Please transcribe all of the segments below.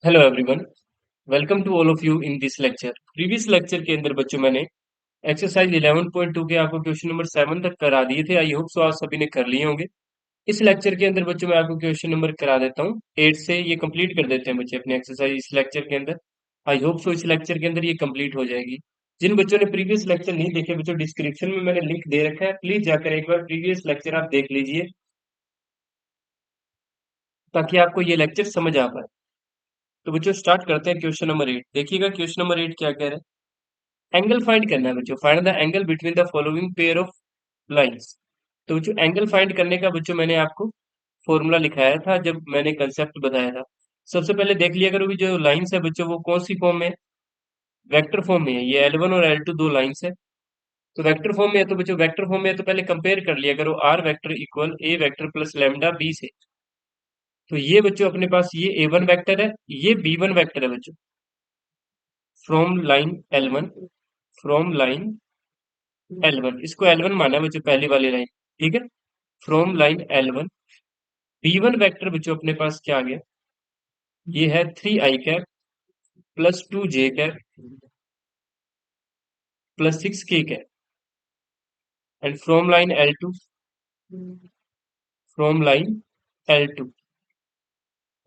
Hello everyone, welcome to all of you in this lecture. Previous lecture के अंदर बच्चों मैंने एक्सरसाइज 11.2 के आपको क्वेश्चन नंबर 7 तक करा दिए थे। आई होप सो आप सभी ने कर लिए होंगे। इस लेक्चर के अंदर बच्चों मैं आपको क्वेश्चन नंबर करा देता हूँ 8 से। ये कंप्लीट कर देते हैं बच्चे अपनी एक्सरसाइज इस लेक्चर के अंदर। आई होप सो इस लेक्चर के अंदर ये कंप्लीट हो जाएगी। जिन बच्चों ने प्रीवियस लेक्चर नहीं देखे बच्चों, डिस्क्रिप्शन में मैंने लिंक दे रखा है, प्लीज जाकर एक बार प्रीवियस लेक्चर आप देख लीजिए ताकि आपको ये लेक्चर समझ आ पाए। तो बच्चों स्टार्ट करते हैं क्वेश्चन नंबर 8। देखिएगा क्वेश्चन नंबर 8 क्या कह रहे हैं। एंगल फाइंड करना है बच्चों। Find the angle between the following pair of lines. तो बच्चों एंगल फाइंड करने का बच्चों मैंने आपको फॉर्मूला लिखाया था जब मैंने कंसेप्ट बताया था। सबसे पहले देख लिया करो कि जो लाइंस है बच्चों वो कौन सी फॉर्म में है। वेक्टर फॉर्म में है। ये L1 और L2 दो लाइंस है। तो वेक्टर फॉर्म में है तो बच्चों वेक्टर फॉर्म में है तो पहले कंपेयर कर लिया करो। R vector equal A vector plus lambda B से। तो ये बच्चों अपने पास ये A1 वेक्टर है, ये B1 वेक्टर है बच्चों। From line L1, from line L1, इसको L1 माना है बच्चों, पहली वाली लाइन। ठीक है। From line L1, B1 vector बच्चों अपने पास क्या आ गया, ये है 3 i cap plus 2 j cap plus 6 k cap. And from line L2, from line L2,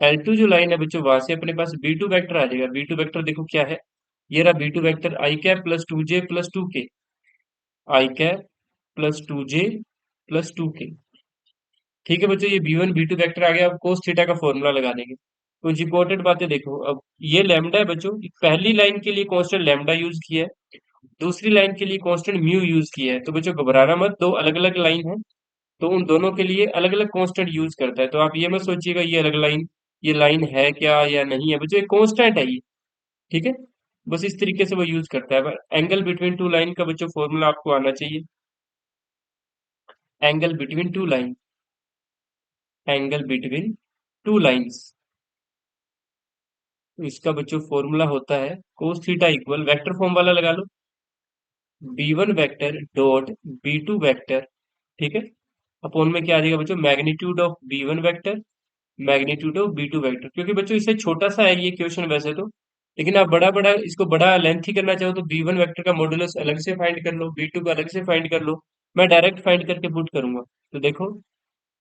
L2 जो लाइन है बच्चों वहां से अपने पास B2 वेक्टर आ जाएगा। B2 वेक्टर देखो क्या है, ये रहा B2 vector i cap plus 2j plus 2k, i cap plus 2j plus 2k। ठीक है बच्चों, ये B1 B2 वेक्टर आ गया। अब कोस थीटा का फॉर्मूला लगा देंगे। कुछ इंपॉर्टेंट बातें देखो। अब ये लैम्डा है बच्चों, पहली लाइन के लिए कांस्टेंट लैम्डा यूज किया है, दूसरी लाइन के लिए कांस्टेंट म्यू यूज किया है। तो बच्चों घबराना मत, दो अलग अलग लाइन है तो उन दोनों के लिए अलग अलग कांस्टेंट यूज करता है। तो आप ये मत सोचिएगा ये अलग लाइन, ये लाइन है क्या या नहीं है बच्चों, ये कांस्टेंट है ये। ठीक है। बस इस तरीके से वो यूज करता है। एंगल बिटवीन टू लाइन का बच्चों फॉर्मूला आपको आना चाहिए। Angle between two line, angle between two lines, तो इसका बच्चों फॉर्मूला होता है cos theta equal vector form वाला लगा लो, B1 vector dot B2 vector. ठीक है। अपॉन में क्या आ जाएगा बच्चों, magnitude of B1 vector, magnitude of B2 vector. क्योंकि बच्चों इससे छोटा सा है ये क्वेश्चन वैसे तो, लेकिन आप बड़ा बड़ा इसको बड़ा लेंथी करना चाहो तो B1 वेक्टर का मॉडुलस अलग से फाइंड कर लो, B2 का अलग से फाइंड कर लो। मैं डायरेक्ट फाइंड करके पुट करूंगा। तो देखो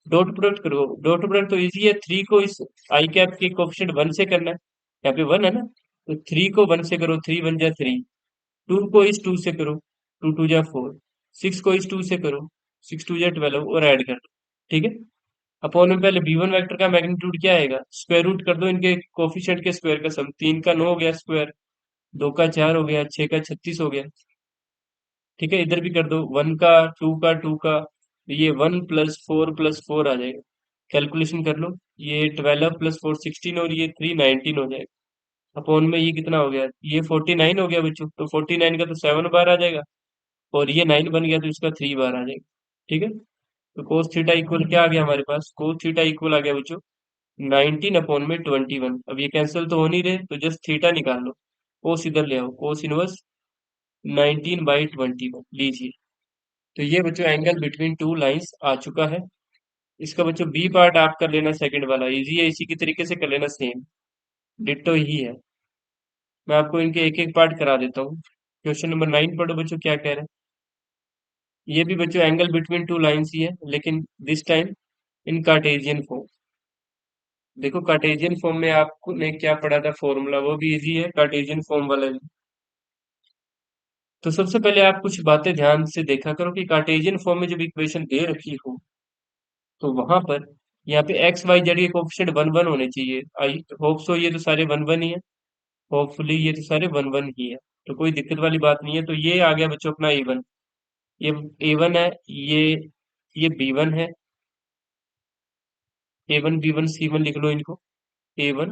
डॉट प्रोडक्ट करो, डॉट प्रोडक्ट तो इजी है। 3 को इस आई कैप के कोफिशिएंट 1 से करना है, यहाँ पे 1 है ना, तो 3 को 1 से करो, 3 1 जा 3। 2 को इस 2 से करो, 2 2 जा 4। 6 को इस 2 से करो, 6 2 जा 12 और ऐड कर दो। ठीक है। अपॉन में पहले B1 वेक्टर का मैग्नीट्यूड क्या आएगा, स्क्वायर रूट कर दो इनके कोफिशिएंट के स्क्वायर का सम। 3 का 9 हो गया स्क्वायर, 2 का 4 हो गया, 6 का 36 हो गया। ठीक है। इधर भी कर दो, 1 का 2 का 2 का, ये 1 + 4 + 4 आ जाएगा। कैलकुलेशन कर लो, ये 12 + 4 16 और ये 3 19 हो जाएगा। अपॉन में ये कितना हो गया, ये 49 हो गया बच्चों। तो 49 का तो 7 बार आ जाएगा, और ये 9 बन गया तो इसका 3 बार आ जाएगा। ठीक है। तो कोस थीटा इक्वल क्या आ गया हमारे पास, कोस थीटा इक्वल आ गया बच्चों 19/21। अब ये कैंसिल तो हो नहीं रहे तो जस्ट थीटा निकाल लो, कोस इधर ले आओ, कोस इनवर्स 19/21 लीजिए। तो ये बच्चों एंगल बिटवीन टू लाइंस आ चुका है। इसका बच्चों बी पार्ट आप कर लेना, सेकंड वाला इजी है, इसी की तरीके से कर लेना, सेम डिट्टो ही है। मैं आपको इनके एक एक पार्ट करा देता हूँ। क्वेश्चन नंबर 9 पढ़ो बच्चों क्या कह रहे हैं। ये भी बच्चों एंगल बिटवीन टू लाइंस ही है, लेकिन this time in Cartesian form. देखो कार्टेजियन फॉर्म में आपको ने क्या पढ़ा था फॉर्मूला, वो भी इजी है कार्टेजियन फॉर्म वाला भी। तो सबसे पहले आप कुछ बातें ध्यान से देखा करो कि कार्टेजियन फॉर्म में जब इक्वेशन दे रखी हो तो वहां पर यहाँ पे एक्स वाई जेड के कोफिशिएंट 1 1 होने चाहिए। आई होप सो ये तो सारे 1 1 ही है, होपफुली ये तो सारे 1 1 ही है। तो कोई दिक्कत वाली बात नहीं है। तो ये आ गया बच्चों अपना A1, ये A1 है, ये B1 है। A1 B1 C1 लिख लो इनको। A1,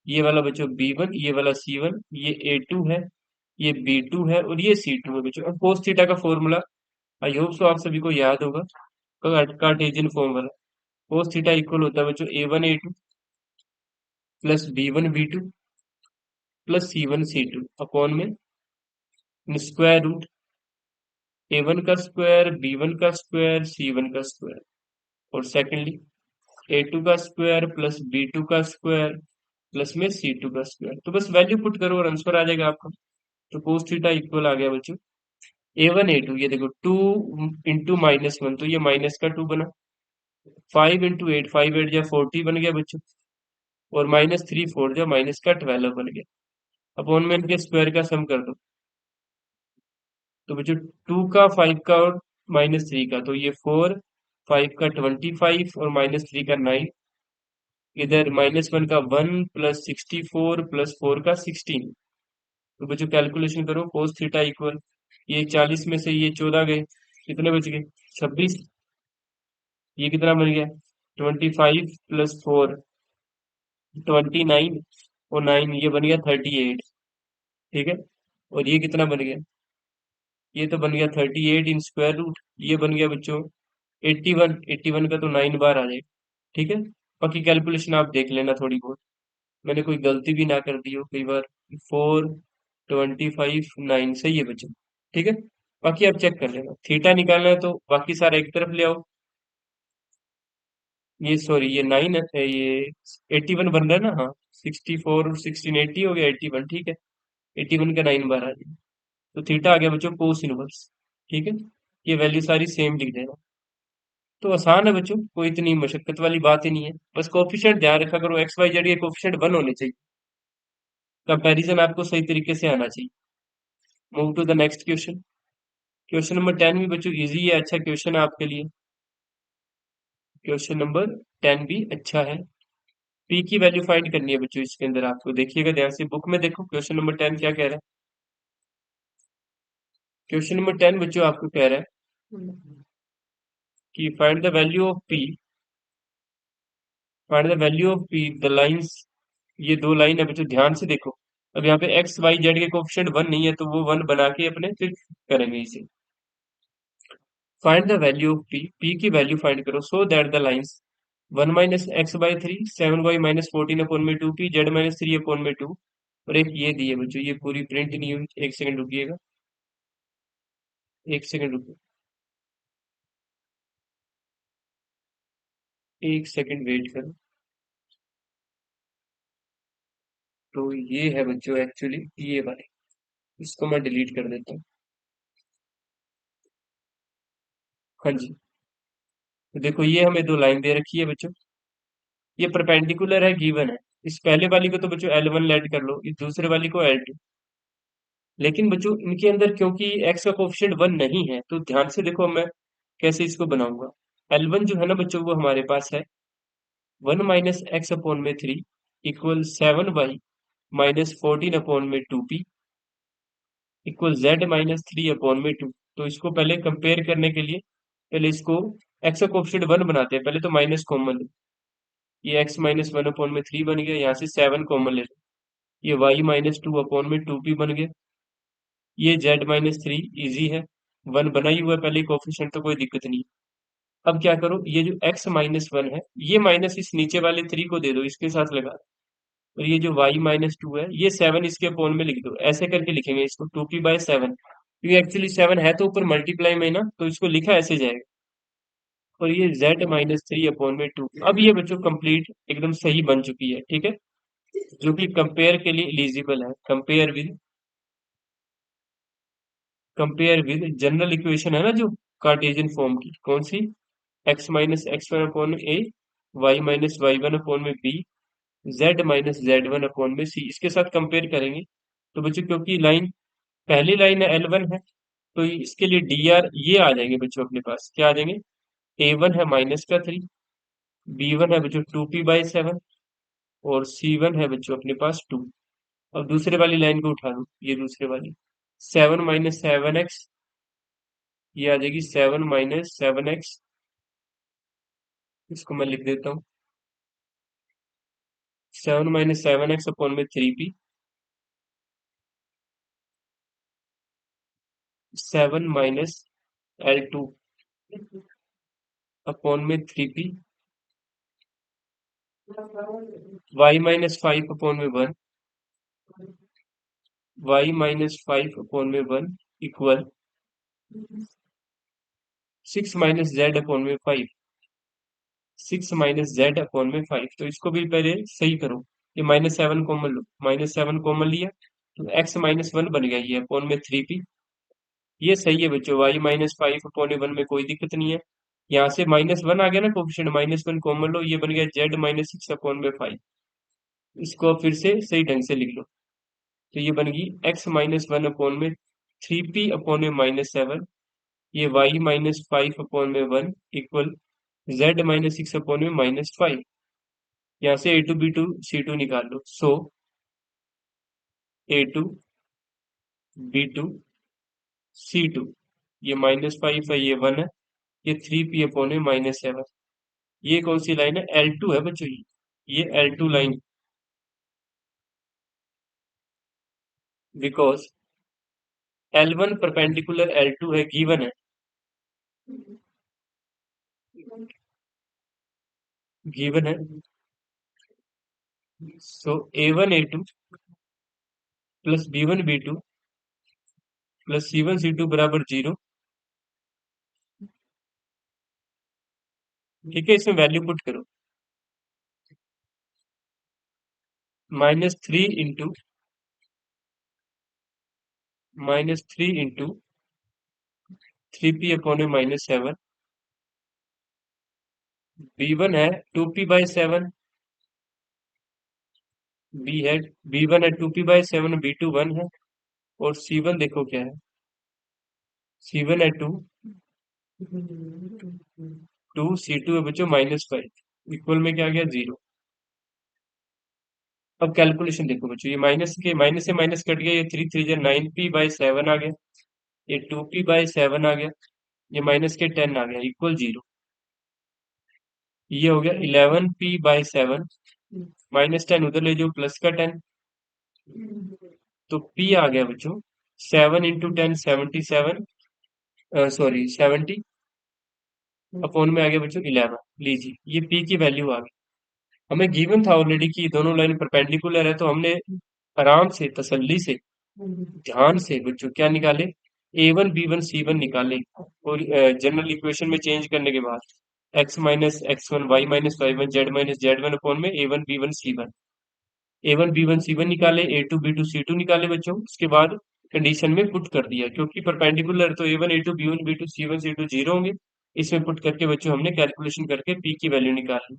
ये वाला बच्चों B1, ये वाला C1, ये A2 है, ये B2 है और ये C2 है बच्चों। अब कोस थीटा का फॉर्मूला आई होप सो आप सभी को याद होगा, कार्टेशियन फॉर्म वाला। कोस थीटा इक्वल होता है बच्चों A1 A2 plus B1 B2 plus C1 C2 upon में स्क्वायर रूट A1 का स्क्वायर, B1 का स्क्वायर, C1 का स्क्वायर, और सेकेंडली A2 का स्क्वायर प्लस B2 का स्क्वायर प्लस में सी टू का स्क्वायर। तो बस वैल्यू पुट करो और आंसर आ जाएगा आपका। तो कोस थीटा इक्वल आ गया बच्चों A1 A2, ये देखो 2 × -1 तो ये माइनस का 2 बना। 5 × 8, 5 8 जा 40 बन गया बच्चों। और -3 4 जा -12 बन गया। अपॉन में इनके स्क्वायर का सम कर दो। तो बच्चों 2 का 5 का और -3 का, तो ये 4, 5 का 25 और -3 का 9। इधर -1 का 1 प्लस 64 प्लस 4 का 16। तो बच्चों कैलकुलेशन करो कोस थीटा इक्वल, ये 40 में से ये 14 गए, कितने बच गए? 26। ये कितना बन गया? 25 प्लस 4 29, और 9 ये बन गया 38। ठीक है। और ये कितना बन गया? ये तो बन गया 38 इन स्क्वायर रूट। ये बन गया बच्चों 81। 81 का तो 9 बार आ जाएगा। ठीक है। बाकी कैलकुलेशन आप देख लेना थोड़ी बहुत, मैंने कोई गलती भी ना कर दी हो कई बार। 4 25 9 सही है बच्चों। ठीक है। बाकी आप चेक कर लेना, थीटा निकालना है तो बाकी सारा एक तरफ ले आओ। ये सॉरी, ये 9 है, ये 81 बन रहा है ना। हाँ, 64 और 16 80 हो गया 81। ठीक है। 81 का 9 बार आ जाएगा। तो थीटा आ गया बच्चों कोस इनवर्स। ठीक है। ये वैल्यू सारी सेम लिख देना। तो आसान है बच्चों, कोई इतनी मशक्कत वाली बात ही नहीं है। बस कोफिशिएंट ध्यान रखा करो, एक्स वाई जेड के कोफिशिएंट 1 होने चाहिए। कंपैरिजन आपको सही तरीके से आना चाहिए। Move to the next question. Question number 10 भी बच्चों इजी है, अच्छा क्वेश्चन है आपके लिए। क्वेश्चन नंबर 10 भी अच्छा है। पी की वैल्यू फाइंड करनी है बच्चों इसके अंदर, आपको देखिएगा ध्यान से, बुक में देखो क्वेश्चन नंबर 10 क्या कह रहा है। क्वेश्चन नंबर 10 बच्चों आपको कह रहा है कि find the value of P, find the value of P the lines. ये दो लाइन है बच्चों, ध्यान से देखो। अब यहाँ पे एक्स वाई जेड के कोफिशिएंट 1 नहीं है, तो वो 1 बना के अपने फिर करेंगे इसे। Find the value of P, P की वैल्यू फाइंड करो so that the lines 1 - x/3 7y - 14/2 p z - 3/2। और एक ये दी है बच्चों, ये पूरी प्रिंट नहीं हुई, एक सेकंड रुकिएगा, एक सेकंड रुकिए, एक सेकंड वेट करो। तो ये है बच्चों एक्चुअली ये वाले, इसको मैं डिलीट कर देता हूँ। हाँ जी। तो देखो ये हमें दो लाइन दे रखी है बच्चों, ये परपेंडिकुलर है, गिवन है। इस पहले वाली को तो बच्चों L1 लेट कर लो, इस दूसरे वाली को L2। लेकिन बच्चों इनके अंदर क्योंकि x का कोफिशिएंट 1 नहीं है, तो ध्यान से देखो मैं कैसे इसको बनाऊंगा। L1 जो है ना बच्चों, वो हमारे पास है 1 - x/3 equal 7y - 14/2p equal z - 3/2। तो इसको पहले कंपेयर करने के लिए, पहले इसको x का कोफिशिएंट 1 बनाते हैं, पहले तो माइनस कॉमन लो। ये x - 1/3 बन गया, यहाँ से 7 कॉमन ले लो, ये y - 2/2p बन गया। ये z - 3 इजी है, 1 बना ही हुआ है पहले कोफिशिएंट, तो कोई दिक्कत नहीं। अब क्या करो, ये जो x - 1 है, ये माइनस इस नीचे वाले 3 को दे दो, इसके साथ लगा दो। और ये जो y - 2 है, ये 7 इसके अपोन में लिख दो, ऐसे करके लिखेंगे इसको 2p/7, क्योंकि एक्चुअली 7 है तो ऊपर मल्टीप्लाई में ना, तो इसको लिखा ऐसे जाएगा। और ये z - 3/2। अब ये बच्चों कंप्लीट एकदम सही बन चुकी है। ठीक है। जो कि कंपेयर के लिए एलिजिबल है। कंपेयर विद जनरल इक्वेशन है ना, जो कार्टेशियन फॉर्म की, कौन सी? x - x1/a, y - y1/b, z - z1/c, इसके साथ कंपेयर करेंगे। तो बच्चों क्योंकि लाइन, पहली लाइन है L1 है, तो इसके लिए dr ये आ जाएंगे बच्चों अपने पास, क्या आ जाएंगे? A1 है -3, B1 है बच्चों 2p/7, और C1 है बच्चों अपने पास 2। अब दूसरे वाली लाइन को उठा दो, ये दूसरे वाली 7 - 7x, ये आ जाएगी 7 - 7x। इसको मैं लिख देता हूँ 7 - 7x/3p, 7 - L2/3p, y - 5/1, y - 5/1 equal 6 - z/5, 6 - z/5। तो इसको भी पहले सही करो। ये -7 कॉमन लो, -7 कॉमन लिया तो x-1 बन गया, ये अपॉन में 3p। ये सही है बच्चों, y-5 अपॉन 1 में कोई दिक्कत नहीं है। यहाँ से -1 आ गया ना कोफिशिएंट, -1 कॉमन लो, ये बन गया z-6 अपॉन में 5। इसको अब फिर से सही ढंग से लिख लो, तो ये बन गई x-1 अपॉन में 3p अपॉन में -7, ये y-5 अपॉन में 1 इक्वल z-6 अपॉन में -5। यहाँ से a2 b2 c2 निकाल लो, सो a2 b2 c2, ये -5 है, ये 1 है, ये 3p अपॉन में -7। ये कौन सी लाइन है? L2 है बच्चों, ये L2 line, because L1 perpendicular L2 है, गिवन है, गिवन है। सो A1 A2 plus B1 B2 plus C1 C2 बराबर 0। ठीक है, इसमें वैल्यू पुट करो, -3 इंटू 3p अपॉन में -7। B1 है 2p/7, बी है B1 है 2p/7, B2 1 है, और C1 देखो क्या है, C1 है 2, 2 C2 है बच्चों -5, इक्वल में क्या आ गया 0। अब कैलकुलेशन देखो बच्चों, ये माइनस से माइनस कट गया, ये 3 3 जा 9p/7 आ गया, ये 2p/7 आ गया, ये माइनस के 10 आ गया, इक्वल 0। ये हो गया 11p/7, -10 उधर ले जाओ, प्लस का 10, तो p आ गया बच्चों 7 × 10 77, सॉरी 70 अपॉन में आ गया बच्चों 11। लीजिए ये p की वैल्यू आ गई। हमें गिवन था ऑलरेडी कि दोनों लाइन परपेंडिकुलर है, तो हमने आराम से तसल्ली से ध्यान से बच्चों क्या निकाले, A1 B1 C1 निकाले, और जनरल इक्वेशन में चेंज करने के बाद x-x1 y-y1 z-z1 अपॉन में A1 B1 C1, A1 B1 C1 निकाले, A2 B2 C2 निकाले बच्चों, उसके बाद कंडीशन में पुट कर दिया, क्योंकि परपेंडिकुलर तो A1 A2 B1 B2 C1 C2 0 होंगे। इसमें पुट करके बच्चों हमने कैलकुलेशन करके p की वैल्यू निकाली।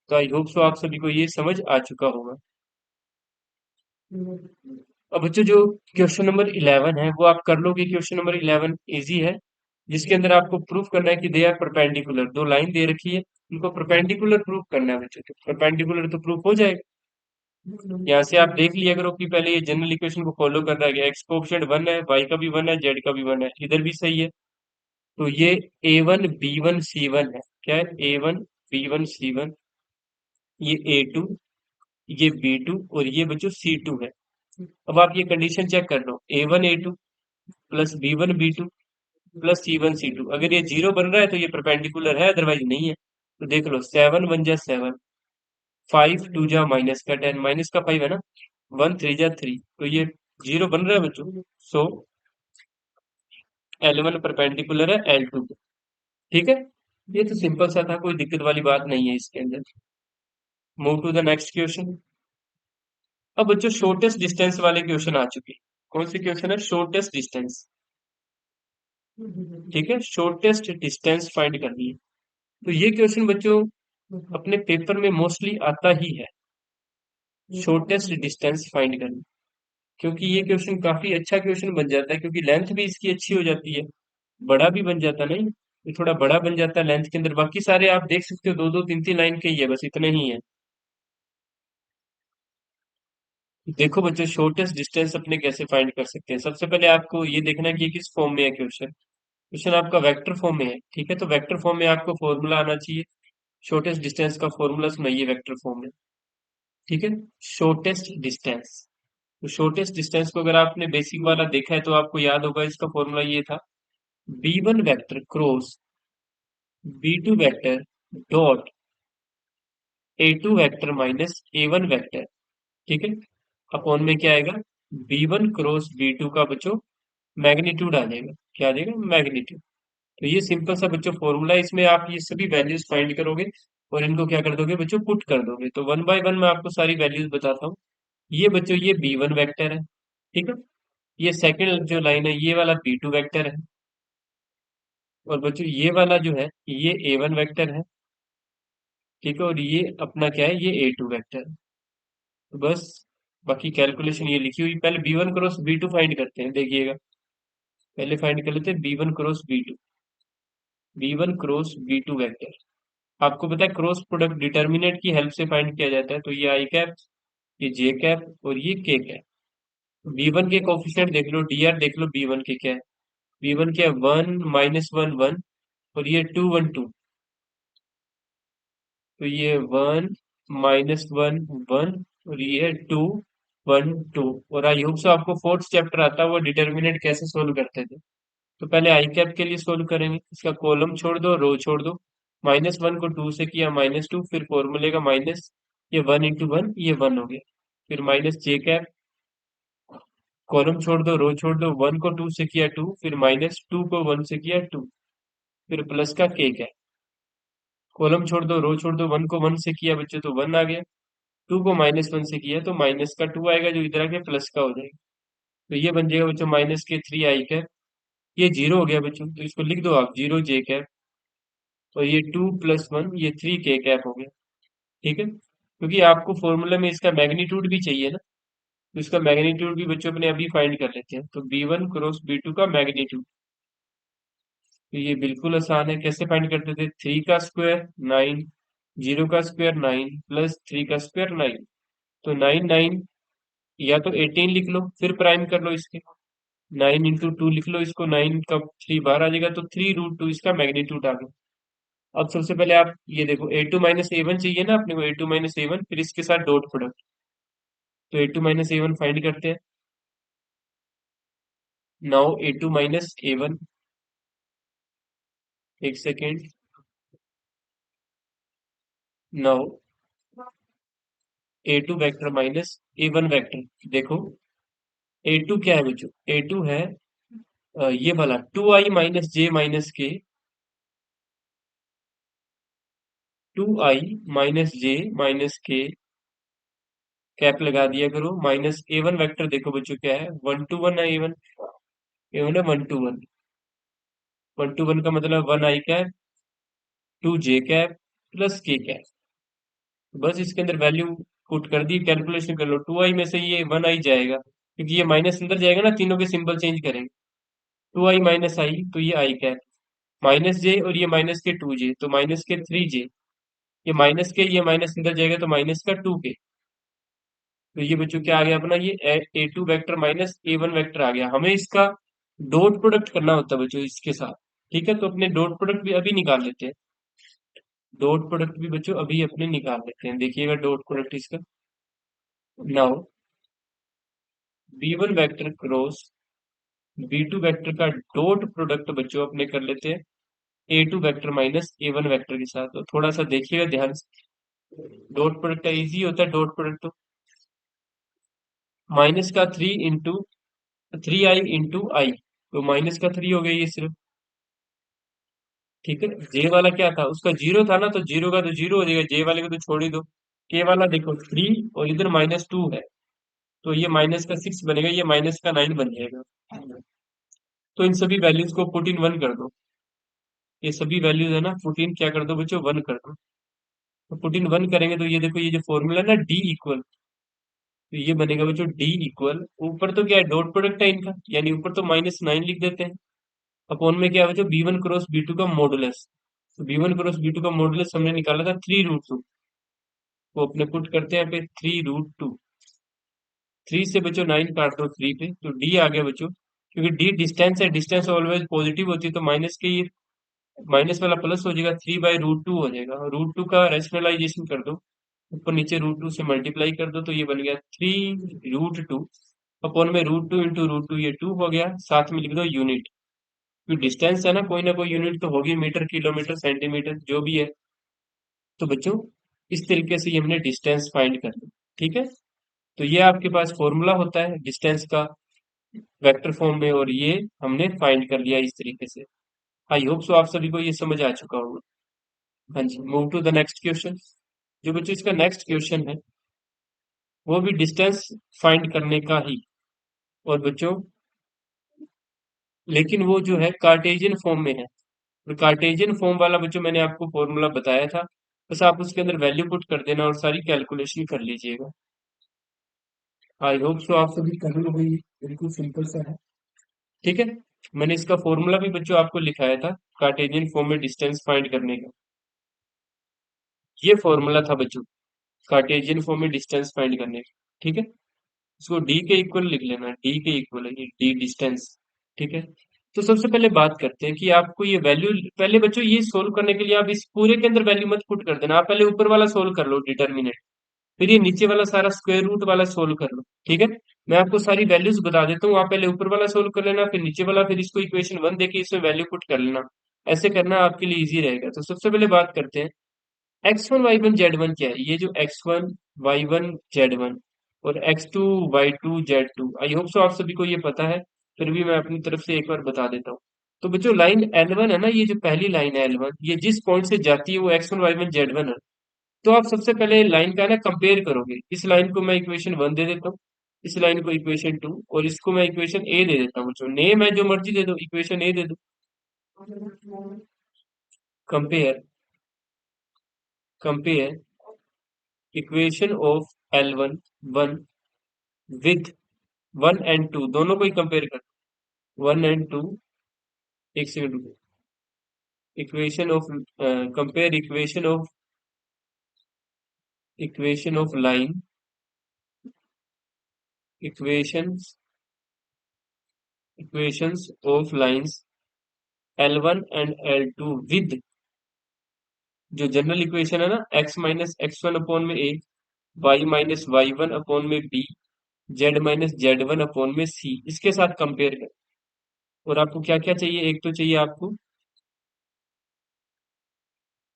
तो आई होप सो आप सभी को ये समझ आ चुका होगा। अब बच्चों जो क्वेश्चन नंबर 11 है वो आप कर लोगे। क्वेश्चन नंबर 11 इजी है, जिसके अंदर आपको प्रूफ करना है कि दे आर परपेंडिकुलर, दो लाइन दे रखी है, उनको परपेंडिकुलर प्रूफ करना है बच्चों। तो परपेंडिकुलर तो प्रूफ हो जाएगा। यहाँ से आप देख लिया करो कि पहले ये जनरल इक्वेशन को फॉलो कर रहा है, एक्स कोएफिशिएंट 1 है, वाई का भी 1 है, जेड का भी 1 है, इधर भी सही है। तो ये A1 B1 C1 है, क्या है A1 B1 C1, ये A2, ये B2, और ये बच्चों C2 है। अब आप ये कंडीशन चेक कर लो, A1 A2 plus B1 B2 plus C1 C2, अगर ये 0 बन रहा है तो ये परपेंडिकुलर है, अदरवाइज नहीं है। तो देख लो 7 1 जा 7, 5 2 जा -10, -5 है ना, 1 3 जा 3, तो ये 0 बन रहा है बच्चों। सो L1 परपेंडिकुलर है L2 को। ठीक है, ये तो सिंपल सा था, कोई दिक्कत वाली बात नहीं है इसके अंदर। Move to the next question. अब बच्चों शॉर्टेस्ट डिस्टेंस वाले क्वेश्चन आ चुके हैं। कौन से क्वेश्चन है? Shortest distance. ठीक है, शॉर्टेस्ट डिस्टेंस फाइंड करनी है। तो ये क्वेश्चन बच्चों अपने पेपर में मोस्टली आता ही है, शॉर्टेस्ट डिस्टेंस फाइंड करना, क्योंकि ये क्वेश्चन काफी अच्छा क्वेश्चन बन जाता है, क्योंकि लेंथ भी इसकी अच्छी हो जाती है, बड़ा भी बन जाता नहीं, ये थोड़ा बड़ा बन जाता है लेंथ के अंदर। बाकी सारे आप देख सकते हो 2 2 3 3 लाइन के ही है, बस इतने ही है। देखो बच्चों शॉर्टेस्ट डिस्टेंस अपने कैसे फाइंड कर सकते हैं। सबसे पहले आपको ये देखना है कि ये किस फॉर्म में है क्वेश्चन। क्वेश्चन आपका वेक्टर फॉर्म में है, ठीक है, तो वेक्टर फॉर्म में आपको फॉर्मूला आना चाहिए। शॉर्टेस्ट डिस्टेंस का फॉर्मूला सुनाइए वेक्टर फॉर्म में। ठीक है, शॉर्टेस्ट डिस्टेंस, तो शॉर्टेस्ट डिस्टेंस को अगर आपने बेसिक वाला देखा है तो आपको याद होगा, इसका फॉर्मूला ये था, B1 vector cross B2 vector dot A2 vector minus A1 vector. ठीक है, अपॉन में क्या आएगा, B1 क्रॉस B2 का बच्चों मैग्नीट्यूड आ जाएगा। क्या आ जाएगा? मैग्नीट्यूड। तो ये सिंपल सा बच्चों फॉर्मूला है, इसमें आप ये सभी वैल्यूज फाइंड करोगे। और इनको क्या कर दोगे बच्चों, पुट कर दोगे। तो वन बाय वन मैं आपको सारी वैल्यूज बताता हूँ। ये बच्चों ये बी वन वैक्टर है, ठीक है। ये सेकंड जो लाइन है ये वाला बी टू वैक्टर है। और बच्चों ये वाला जो है ये ए वन वैक्टर है, ठीक है। और ये अपना क्या है, ये ए टू वैक्टर है। तो बस बाकी कैलकुलेशन ये लिखी हुई, पहले B one cross B two find करते हैं, देखिएगा। पहले फाइंड कर लेते हैं B one cross B two. B one cross B two vector, आपको पता है क्रॉस प्रोडक्ट डिटर्मिनेंट की हेल्प से फाइंड किया जाता है। तो ये आई कैप, ये जे कैप और ये के कैप। बी वन के कोफिशिएंट देख लो, डी आर देख लो, बी वन के क्या है। बी वन क्या है, वन माइनस वन वन, और ये टू वन टू। तो ये वन माइनस वन वन, और ये टू वन टू। और आई होप सो आपको फोर्थ चैप्टर आता है वो डिटर्मिनेंट कैसे सोल्व करते थे। तो पहले आई कैप के लिए सोल्व करेंगे, इसका कॉलम छोड़ दो, रो छोड़ दो। माइनस वन को टू से किया माइनस टू, फिर फॉर्मूले का माइनस, ये वन इंटू वन, ये वन हो गया। फिर माइनस जे कैप, कॉलम छोड़ दो, रो छोड़ दो। वन को टू से किया टू, फिर माइनस टू को वन से किया टू, फिर प्लस का के कैप। कॉलम छोड़ दो, रो छोड़ दो। वन को वन से किया बच्चों तो वन आ गया। टू को माइनस वन से किया तो माइनस का टू आएगा, जो इधर आके प्लस का हो जाएगा। तो ये बन जाएगा बच्चों माइनस के थ्री आई कैप। ये जीरो हो गया बच्चों, तो इसको लिख दो आप, जीरो जे कैप। और ये टू प्लस वन, ये थ्री के कैप हो गया, ठीक है। क्योंकि आपको फॉर्मूला में इसका मैग्नीट्यूड भी चाहिए ना, तो इसका मैग्नीट्यूड भी बच्चों अपने अभी फाइंड कर लेते हैं। तो B one cross B two का मैग्नीट्यूड, तो ये बिल्कुल आसान है। कैसे फाइंड करते थे, थ्री का स्क्वायर नाइन, जीरो का स्क्वायर नाइन, प्लस थ्री का स्क्वायर नाइन। तो नाइन नाइन, या तो एटीन लिख लो, फिर प्राइम कर लो इसके। नाइन इंटू टू लिख लो इसको, नाइन का थ्री बार आ जाएगा, तो थ्री रूट टू इसका मैग्नीट्यूड आ गया। अब सबसे पहले आप ये देखो, A two minus A one चाहिए ना अपने को, A two minus A one, फिर इसके साथ डॉट प्रोडक्ट। तो A two minus A one find करते हैं। Now A two minus A one, एक second. Now A two vector minus A one vector, देखो ए टू क्या है बच्चों, ए टू है ये वाला two I minus J minus K, two I minus J minus K, cap लगा दिया करो, माइनस ए वन वैक्टर देखो बच्चों क्या है, वन टू वन है ए वन। ए वन है one two one, one two one का मतलब one I cap, two J cap, plus K cap. बस इसके अंदर वैल्यू पुट कर दी, कैलकुलेशन कर लो। टू आई में से ये वन आई जाएगा, क्योंकि ये माइनस अंदर जाएगा ना, तीनों के सिंबल चेंज करेंगे। टू आई माइनस आई, तो ये आई कैप, माइनस जे, और ये माइनस के टू जे, तो माइनस के थ्री जे। ये माइनस के, ये माइनस अंदर जाएगा तो माइनस का टू के। तो ये बच्चों क्या आ गया अपना, ये A two vector minus A one vector आ गया। हमें इसका डॉट प्रोडक्ट करना होता है बच्चों इसके साथ, ठीक है। तो अपने डॉट प्रोडक्ट भी अभी निकाल लेते हैं। डॉट प्रोडक्ट भी बच्चों अभी अपने निकाल लेते हैं, देखिएगा डॉट प्रोडक्ट इसका। Now B one vector cross B two vector का डॉट प्रोडक्ट बच्चों अपने कर लेते हैं A two vector minus A one vector के साथ। तो थोड़ा सा देखिएगा ध्यान से, डॉट प्रोडक्ट इजी होता है डॉट प्रोडक्ट। तो माइनस का थ्री इंटू थ्री आई इंटू आई, तो माइनस का थ्री हो गया ये सिर्फ, ठीक है। जे वाला क्या था, उसका जीरो था ना, तो जीरो का तो जीरो हो जाएगा, जे वाले को तो छोड़ ही दो। के वाला देखो थ्री, और इधर माइनस टू है, तो ये माइनस का सिक्स बनेगा, ये माइनस का नाइन बन जाएगा। तो इन सभी वैल्यूज को पुट इन वन कर दो। ये सभी वैल्यूज है ना, पुट इन क्या कर दो बच्चों, वन कर दो। तो पुट इन वन करेंगे तो ये देखो, ये जो फॉर्मूला है ना डी इक्वल, तो ये बनेगा बच्चों डी इक्वल, ऊपर तो क्या है डॉट प्रोडक्ट है इनका, यानी ऊपर तो माइनस नाइन लिख देते हैं। अपॉन में क्या है बच्चों, B one cross B two का मॉडुलस। तो B one cross B two का मॉडुलस हमने निकाला था थ्री रूट टू, वो अपने पुट करते हैं पे थ्री रूट टू। थ्री से बच्चों नाइन काट दो थ्री पे, तो डी आ गया बच्चों। क्योंकि डी डिस्टेंस है, डिस्टेंस ऑलवेज पॉजिटिव होती है, तो माइनस के ये माइनस वाला प्लस हो जाएगा, थ्री बाई रूट टू हो जाएगा। रूट टू का रेशनलाइजेशन कर दो, ऊपर नीचे रूट टू से मल्टीप्लाई कर दो, तो ये बन गया थ्री रूट टू। अपॉन में root two into root two, ये टू हो गया, साथ में लिख दो यूनिट। क्योंकि डिस्टेंस है ना कोई यूनिट तो होगी, मीटर किलोमीटर सेंटीमीटर जो भी है। तो बच्चों इस तरीके से ये हमने डिस्टेंस फाइंड कर ली, ठीक है। तो ये आपके पास फॉर्मूला होता है डिस्टेंस का वेक्टर फॉर्म में, और ये हमने फाइंड कर लिया इस तरीके से। आई होप सो आप सभी को ये समझ आ चुका होगा। हाँ जी, move to the next question. जो बच्चों इसका नेक्स्ट क्वेश्चन है वो भी डिस्टेंस फाइंड करने का ही, और बच्चों लेकिन वो जो है कार्टेशियन फॉर्म में है। और कार्टेशियन फॉर्म वाला बच्चों मैंने आपको फॉर्मूला बताया था, बस आप उसके अंदर वैल्यू पुट कर देना और सारी कैलकुलेशन कर लीजिएगा। आई होप सो आप सभी कर लो भाई, बिल्कुल सिंपल सा है। ठीक है, मैंने इसका फॉर्मूला भी बच्चों आपको लिखाया था कार्टेशियन फॉर्म में डिस्टेंस फाइंड करने का। ये फॉर्मूला था बच्चों कार्टेशियन फॉर्म में डिस्टेंस फाइंड करने का। ठीक है, इसको डी के इक्वल लिख लेना, डी के इक्वल है ये डी डिस्टेंस। ठीक है, तो सबसे पहले बात करते हैं कि आपको ये वैल्यू, पहले बच्चों ये सोल्व करने के लिए आप इस पूरे के अंदर वैल्यू मत पुट कर देना, आप पहले ऊपर वाला सोल्व कर लो डिटर्मिनेंट, फिर ये नीचे वाला सारा स्क्वायर रूट वाला सोल्व कर लो। ठीक है, मैं आपको सारी वैल्यूज बता देता हूँ, आप पहले ऊपर वाला सोल्व कर लेना, फिर नीचे वाला, फिर इसको इक्वेशन वन देके इसमें वैल्यू पुट कर लेना। ऐसे करना आपके लिए इजी रहेगा। तो सबसे पहले बात करते हैं x1 y1 z1 क्या है। ये जो x1 y1 z1 और x2 y2 z2, I hope so आप सभी को ये पता है, फिर भी मैं अपनी तरफ से एक बार बता देता हूँ। तो बच्चों लाइन L1 है ना, ये जो पहली लाइन है L1, ये जिस पॉइंट से जाती है वो x1 y1 z1 है। तो आप सबसे पहले लाइन का ना कंपेयर करोगे, इस लाइन को मैं इक्वेशन वन दे देता हूँ, इस लाइन को इक्वेशन टू, और इसको मैं इक्वेशन ए दे देता हूँ। बच्चों नेम है जो मर्जी दे दो, इक्वेशन ए दे दो। Compare, compare equation of L1 one with one and two, दोनों को ही कंपेयर कर, वन एंड टू। एक सेकंड रुको, equation of, compare equation of line, equations equations of lines L1 and L2 with, जो जनरल इक्वेशन है ना, x-x1 upon में a, y-y1 अपॉन में b, z-z1 अपॉन में c, इसके साथ कंपेयर कर। और आपको क्या क्या चाहिए, एक तो चाहिए आपको,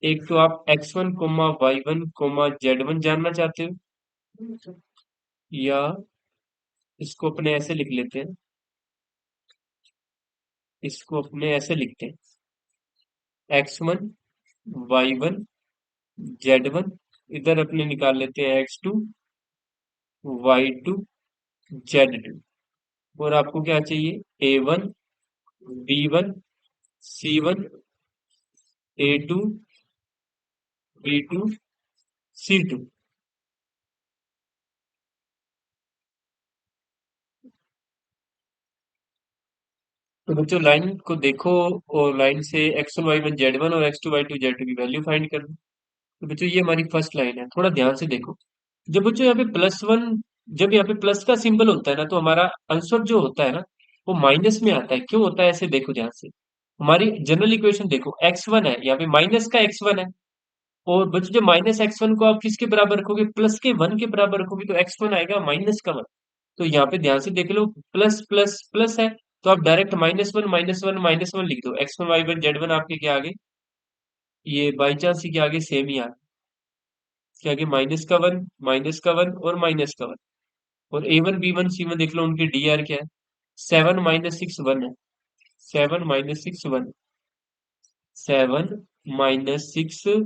एक तो आप x1 coma y1 coma z1 जानना चाहते हो, या इसको अपने ऐसे लिख लेते हैं, इसको अपने ऐसे लिखते हैं, x1 y1 z1, इधर अपने निकाल लेते हैं x2 y2 z2। और आपको क्या चाहिए, a1 b1 c1 a2 b2 c2। तो बच्चों लाइन को देखो, और लाइन से x1 y1 z1 और x2 y2 z2 की वैल्यू फाइंड कर दो। तो बच्चों ये हमारी फर्स्ट लाइन है, थोड़ा ध्यान से देखो। जब बच्चों यहाँ पे +1, जब यहाँ पे प्लस का सिंबल होता है ना, तो हमारा आंसर जो होता है ना वो माइनस में आता है। क्यों होता है ऐसे, देखो ध्यान से। हमारी जनरल इक्वेशन देखो, x1 है, यहाँ पे माइनस का x1 है, और बच्चों जब -x1 को आप किसके बराबर रखोगे, प्लस के वन के बराबर रखोगे, तो x1 आएगा -1। तो यहाँ पे ध्यान से देख लो, प्लस प्लस प्लस है, तो आप डायरेक्ट -1 लिख दो, x1 y1 z1 आपके क्या आगे, ये बाई चांस ही के आगे सेम ही आ, क्या आगे माइनस का वन और -1। और a1 b1 c1 देख लो, उनके डी आर क्या है, 7 - 6 1 है, 7 - 6 1, 7 - 6,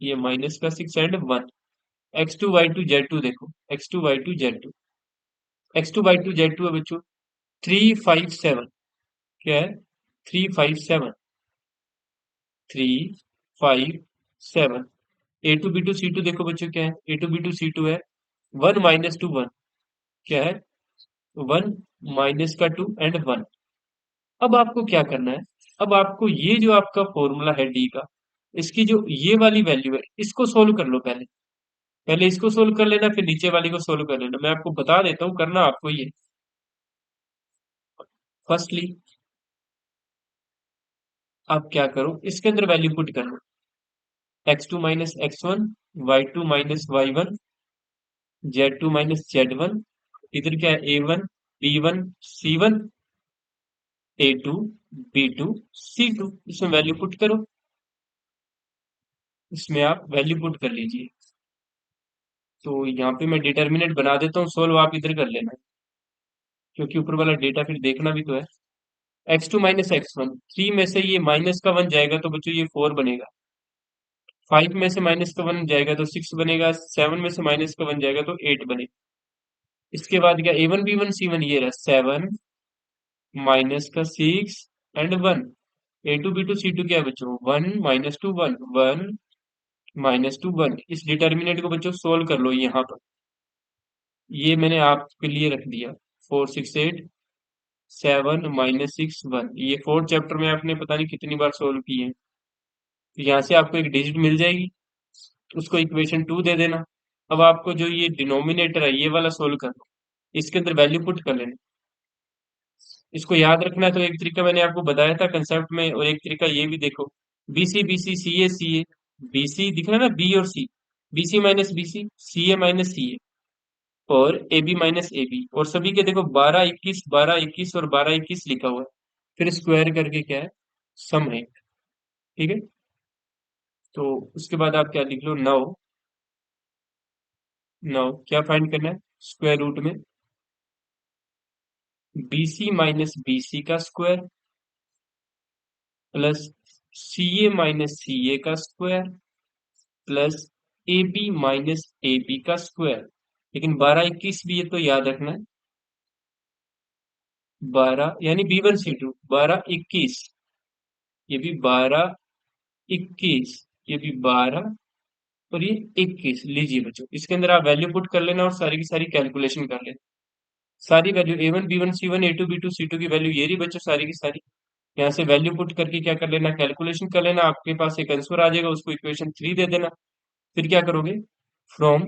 ये माइनस का 6 एंड 1। x2 y2 z2 देखो, x2 y2 z2 है बच्चों 357, क्या है, 357 a2 b2 c2 देखो बच्चों, क्या है, a2 b2 c2 है, 1 - 2 1, क्या है, 1 - का 2 एंड 1। अब आपको क्या करना है, अब आपको ये जो आपका फॉर्मूला है डी का, इसकी जो ये वाली वैल्यू है, इसको सोल्व कर लो पहले, पहले इसको सोल्व कर लेना, फिर नीचे वाली को सोल्व कर लेना। मैं आपको बता देता हूँ, करना आपको ये, फर्स्टली आप क्या करो, इसके अंदर वैल्यू पुट कर लो, x2 - x1, y2 - y1, z2 - z1, इधर क्या है, a1 b1 c1 a2 b2 c2, इसमें वैल्यू पुट करो, इसमें आप वैल्यू पुट कर लीजिए। तो यहाँ पे मैं डिटर्मिनेंट बना देता हूँ, सोल्व आप इधर कर लेना, क्योंकि ऊपर वाला डेटा फिर देखना भी तो है। x2 - x1, 3 में से ये -का 1 जाएगा, तो बच्चों ये 4 बनेगा, 5 में से माइनस का 1 जाएगा तो 6 बनेगा, 7 में से माइनस का 1 जाएगा तो 8 बनेगा। इसके बाद क्या, A1 B1 C1 ये रहा 7 माइनस का 6 एंड 1। A2 B2 C2 क्या है बच्चों, 1 -2 1 1 -2 1। इस डिटर्मिनेंट को बच्चों सोल्व कर लो यहाँ पर, ये मैंने आपके लिए रख दिया। 4 6 8 7 -6 1, ये फोर्थ चैप्टर में आपने पता नहीं कितनी बार सोल्व किए हैं। तो यहाँ से आपको एक डिजिट मिल जाएगी, उसको इक्वेशन 2 दे देना। अब आपको जो ये डिनोमिनेटर है ये वाला सोल्व कर लो, इसके अंदर वैल्यू पुट कर लेना। इसको याद रखना है तो एक तरीका मैंने आपको बताया था कंसेप्ट में, और एक तरीका ये भी देखो, BC BC CA CA, BC दिख रहा है ना, बी और सी, BC minus BC, CA minus CA, और AB माइनस AB, और सभी के देखो 12 21 12 21 और 12 21 लिखा हुआ है, फिर स्क्वायर करके क्या है, सम है। ठीक है, तो उसके बाद आप क्या लिख लो, 9। 9 क्या फाइंड करना है, स्क्वायर रूट में BC माइनस BC का square plus CA minus CA का square plus AB minus AB का स्क्वायर। लेकिन 12 21 भी ये तो याद रखना है, 12 यानी B1 C2 12 21, ये भी 12 21, ये भी 12 और ये 21। लीजिए बच्चों, इसके अंदर आप वैल्यू पुट कर लेना और सारी की सारी कैलकुलेशन कर लेना। सारी value A1 B1 C1 A2 B2 C2 की वैल्यू ये रही बच्चों सारी की सारी। यहाँ से वैल्यू पुट करके क्या कर लेना, कैलकुलेशन कर लेना, आपके पास एक आंसर आ जाएगा, उसको इक्वेशन 3 दे देना। फिर क्या करोगे, from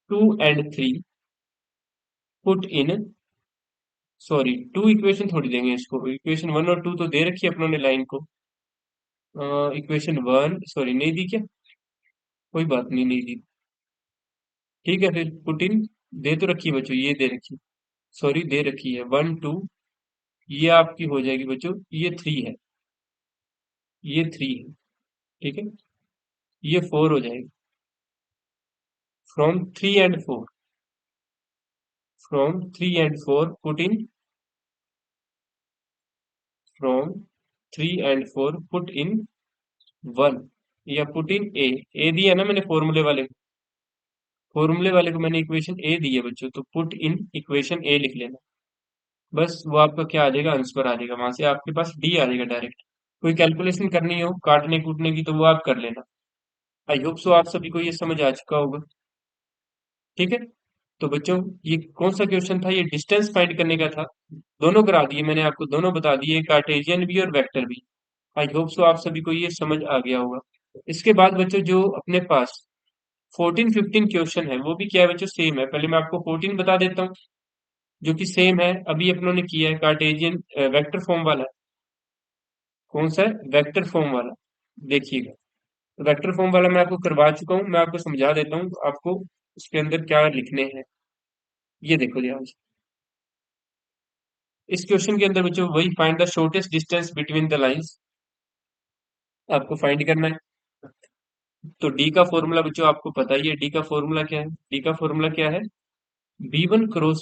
2 and 3 put in, sorry 2 equation थोड़ी देंगे इसको, इक्वेशन 1 और 2 तो दे रखी है अपनों ने लाइन को। इक्वेशन 1 सॉरी नहीं दी क्या, कोई बात नहीं, नहीं दी। ठीक है, फिर पुट इन, दे तो रखी है बच्चों, ये दे रखी है, सॉरी दे रखी है 1 2, ये आपकी हो जाएगी बच्चों, ये 3 है, ये 3 है। ठीक है, ये 4 हो जाएगी। From 3 and 4, from 3 and 4 put in, from 3 and 4 put in 1, या पुट इन ए दिया ना मैंने फॉर्मूले वाले को, फॉर्मूले वाले को मैंने इक्वेशन ए दी है बच्चों, तो पुट इन इक्वेशन ए लिख लेना। बस वो आपका क्या आ जाएगा, आंसर आ जाएगा, वहां से आपके पास डी आ जाएगा डायरेक्ट। कोई कैलकुलेशन करनी हो काटने कूटने की तो वो आप कर लेना। आई होप सो आप सभी को ये समझ आ चुका होगा। ठीक है, तो बच्चों ये कौन सा क्वेश्चन था, ये डिस्टेंस फाइंड करने का था। दोनों करा दिए मैंने आपको, दोनों बता दिए, कार्टेशियन भी और वेक्टर भी। आई होप सो आप सभी को ये समझ आ गया होगा। इसके बाद बच्चों जो अपने पास 14 15 क्वेश्चन है वो भी क्या है बच्चों, सेम है। पहले मैं आपको 14 बता देता हूँ जो कि सेम है, अभी अपनों ने किया है, कार्टेशियन वेक्टर फॉर्म वाला। कौन सा है, वेक्टर फॉर्म वाला, देखिएगा। वेक्टर फॉर्म वाला मैं आपको करवा चुका हूँ, मैं आपको समझा देता हूँ आपको उसके अंदर क्या लिखने हैं। ये देखो ध्यान से, इस क्वेश्चन के अंदर बच्चों वही find the shortest distance between the lines आपको फाइंड करना है। तो डी का फॉर्मूला बच्चों आपको पता ही है, डी का फॉर्मूला क्या है, डी का फॉर्मूला क्या है, B1 cross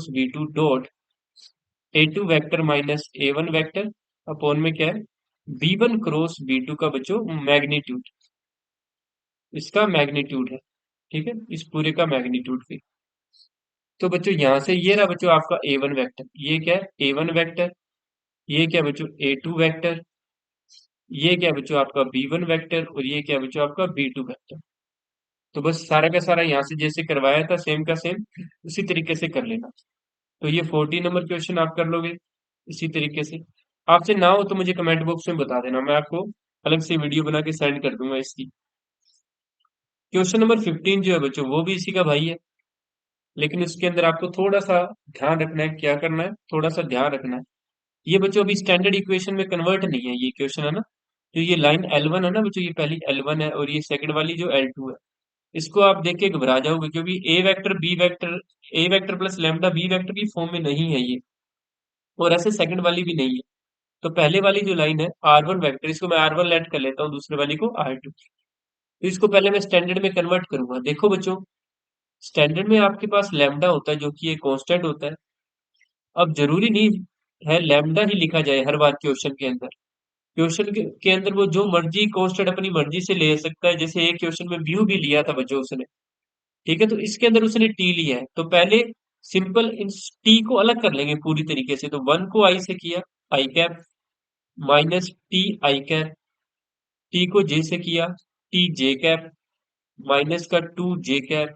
B2 dot A2 vector minus A1 vector upon में क्या है, B1 क्रॉस B2 का बच्चों मैग्नीट्यूड, इसका मैग्नीट्यूड है। ठीक है, इस पूरे का मैग्नीट्यूड फिर। तो बच्चों यहाँ से ये रहा बच्चों आपका A1 वेक्टर, ये क्या है A1 वेक्टर, ये क्या है बच्चों A2 वेक्टर, ये क्या है बच्चों आपका B1 वेक्टर, और ये क्या है बच्चों आपका B2 वेक्टर। तो बस सारा का सारा यहाँ से जैसे करवाया था सेम का सेम उसी तरीके से कर लेना। तो ये 14 नंबर क्वेश्चन आप कर लोगे इसी तरीके से। आपसे ना हो तो मुझे कमेंट बॉक्स में बता देना, मैं आपको अलग से वीडियो बना के सेंड कर दूंगा इसकी। क्वेश्चन नंबर 15 जो है बच्चों वो भी इसी का भाई है, लेकिन उसके अंदर आपको थोड़ा सा ध्यान रखना है, क्या करना है, थोड़ा सा ध्यान रखना है। ये बच्चों अभी स्टैंडर्ड इक्वेशन में कन्वर्ट नहीं है ये क्वेश्चन, है ना। जो ये लाइन L1 है ना बच्चों, ये पहली L1 है और ये सेकंड वाली जो L2 है, इसको आप देख के घबरा जाओगे, क्योंकि A vector B vector, A vector plus lambda B vector की फॉर्म में नहीं है ये, और ऐसे सेकंड वाली भी नहीं है। तो पहले वाली जो लाइन है R1 वेक्टर, इसको मैं R1 लेट कर लेता हूँ, दूसरे वाली को R2। तो इसको पहले मैं स्टैंडर्ड में कन्वर्ट करूंगा। देखो बच्चों, स्टैंडर्ड में आपके पास लैम्डा होता है जो कि एक कांस्टेंट होता है। अब जरूरी नहीं है लैम्डा ही लिखा जाए हर बार क्वेश्चन के अंदर, क्वेश्चन के अंदर वो जो मर्जी कांस्टेंट अपनी मर्जी से ले सकता है। जैसे एक क्वेश्चन में व्यू भी लिया था बच्चों उसने, ठीक है, तो इसके अंदर उसने टी लिया है, तो पहले सिंपल इन टी को अलग कर लेंगे पूरी तरीके से। तो वन को आई से किया, I cap minus T I cap, T को जे से किया, टी जे कैप माइनस का टू जे कैप,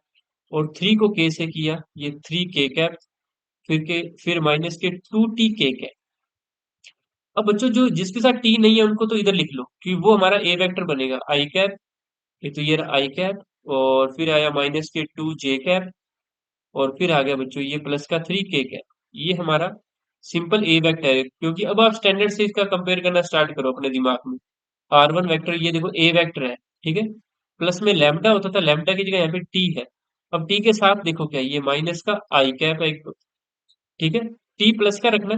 और थ्री को के से किया, ये थ्री के कैप, फिर माइनस के टू टी के कैप। अब बच्चों जो जिसके साथ टी नहीं है उनको तो इधर लिख लो कि वो हमारा ए वेक्टर बनेगा, आई कैप, ये तो ये रहा आई कैप, और फिर आया minus K to J cap, और फिर आ गया बच्चों ये प्लस का थ्री के कैप। ये हमारा सिंपल ए वेक्टर है। क्योंकि अब आप स्टैंडर्ड से इसका कंपेयर करना स्टार्ट करो अपने दिमाग में। आर वन वैक्टर ये देखो ए वेक्टर है, ठीक है, प्लस में लैम्डा होता था, लैम्डा की जगह यहाँ पे टी है। अब टी के साथ देखो क्या, ये माइनस का आई कैप है एक तो, ठीक है, टी प्लस का रखना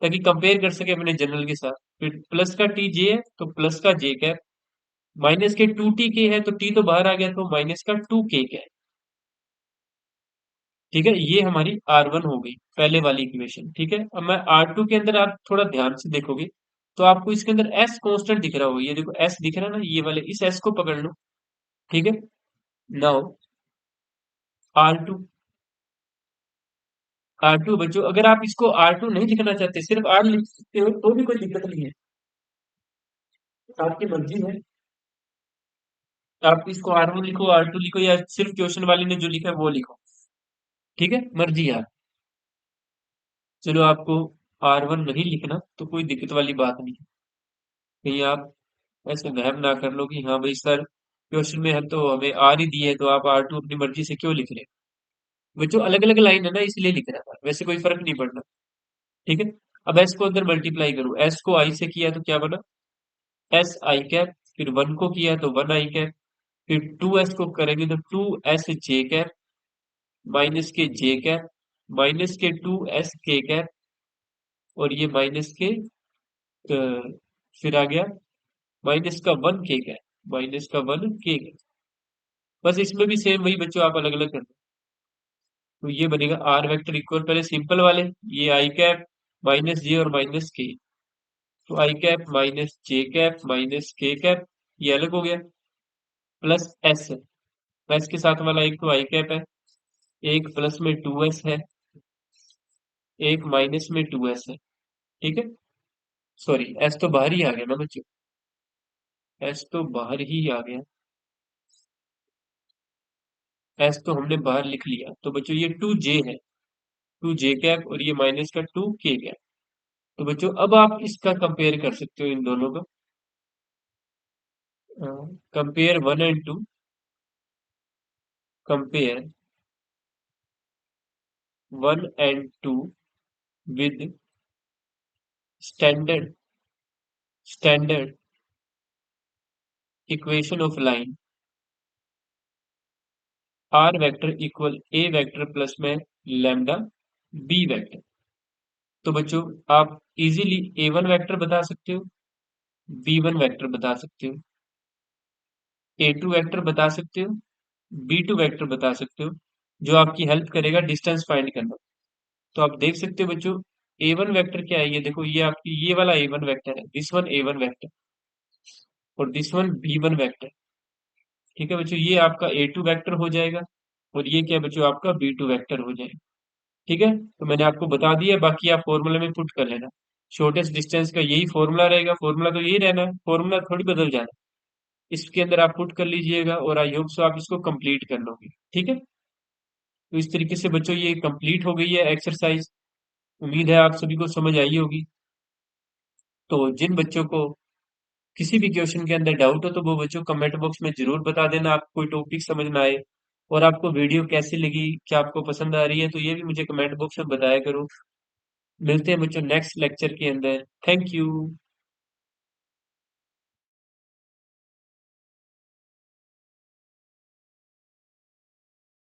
ताकि कंपेयर कर सके अपने जनरल के साथ। फिर प्लस का टी जे है तो प्लस का जे cap, minus K to T के है तो टी तो बाहर आ गया तो माइनस का टू के है, ठीक है। ये हमारी आर वन हो गई पहले वाली इक्वेशन, ठीक है। अब मैं आर टू के अंदर आप थोड़ा ध्यान से देखोगे तो आपको इसके अंदर एस कांस्टेंट दिख रहा होगा, ये देखो एस दिख रहा है ना, ये वाले इस एस को पकड़ लो, ठीक है। नाउ आर टू बच्चों, अगर आप इसको आर टू नहीं लिखना चाहते, सिर्फ आर लिख सकते हो तो भी कोई दिक्कत नहीं है, आपकी मर्जी है। आप इसको आर वन लिखो, आर टू लिखो, या सिर्फ क्वेश्चन वाले ने जो लिखा है वो लिखो, ठीक है, मर्जी है। चलो आपको आर वन नहीं लिखना तो कोई दिक्कत वाली बात नहीं है। कहीं आप ऐसे वहम ना कर लो कि हाँ भाई सर क्वेश्चन में हम तो हमें आर ही दिए है तो आप आर टू अपनी मर्जी से क्यों लिख रहे हैं। बच्चों अलग अलग लाइन है ना इसलिए लिख रहा था, वैसे कोई फर्क नहीं पड़ना, ठीक है। अब एस को अंदर मल्टीप्लाई करो, एस को आई से किया तो क्या बना, एस आई कैप, फिर वन को किया तो वन आई कैप, फिर टू एस को करेंगे तो two S J cap minus K J cap minus K two S K cap, और ये माइनस के फिर आ गया माइनस का वन के कैप, माइनस का वन के कैप। बस इसमें भी सेम वही बच्चों, आप अलग अलग कर दो। तो ये बनेगा आर वेक्टर इक्वल, पहले सिंपल वाले, ये आई कैप माइनस जे और माइनस के, तो आई कैप माइनस जे कैप माइनस के कैप, ये अलग हो गया, प्लस एस, एस के साथ वाला एक तो आई कैप है, एक प्लस में टू एस है, एक माइनस में टू एस है, ठीक है। सॉरी एस तो बाहर ही आ गया ना बच्चों, एस तो बाहर ही आ गया, एस तो हमने बाहर लिख लिया। तो बच्चों ये टू जे है, टू जे कैप, और ये माइनस का टू के कैप। तो बच्चों अब आप इसका कंपेयर कर सकते हो इन दोनों का, compare one and two, compare one and two with standard standard equation of line R vector equal A vector plus में लैम्डा बी वेक्टर। तो बच्चों आप इजीली ए वन वेक्टर बता सकते हो, बी वन वेक्टर बता सकते हो, ए टू वेक्टर बता सकते हो, बी टू वेक्टर बता सकते हो, जो आपकी हेल्प करेगा डिस्टेंस फाइंड करना। तो आप देख सकते हो बच्चों ए वन वेक्टर क्या है, ये देखो ये आपकी ये वाला ए वन वेक्टर है, this one A one vector, और this one B one vector, ठीक है बच्चों, ये आपका ए टू वेक्टर हो जाएगा, और ये क्या बच्चों आपका बी टू वेक्टर हो जाएगा, ठीक है। तो मैंने आपको बता दिया, बाकी आप फॉर्मूले में पुट कर लेना। शॉर्टेस्ट डिस्टेंस का यही फॉर्मूला रहेगा, फॉर्मूला तो यही रहना है, फॉर्मूला थोड़ी बदल जाना। इसके अंदर आप पुट कर लीजिएगा, और आई होप सो आप इसको कंप्लीट कर लोगे, ठीक है। तो इस तरीके से बच्चों ये कंप्लीट हो गई है एक्सरसाइज, उम्मीद है आप सभी को समझ आई होगी। तो जिन बच्चों को किसी भी क्वेश्चन के अंदर डाउट हो तो वो बच्चों कमेंट बॉक्स में जरूर बता देना, आपको कोई टॉपिक समझ ना आए, और आपको वीडियो कैसी लगी, क्या आपको पसंद आ रही है, तो ये भी मुझे कमेंट बॉक्स में बताया करो। मिलते हैं बच्चों नेक्स्ट लेक्चर के अंदर, थैंक यू।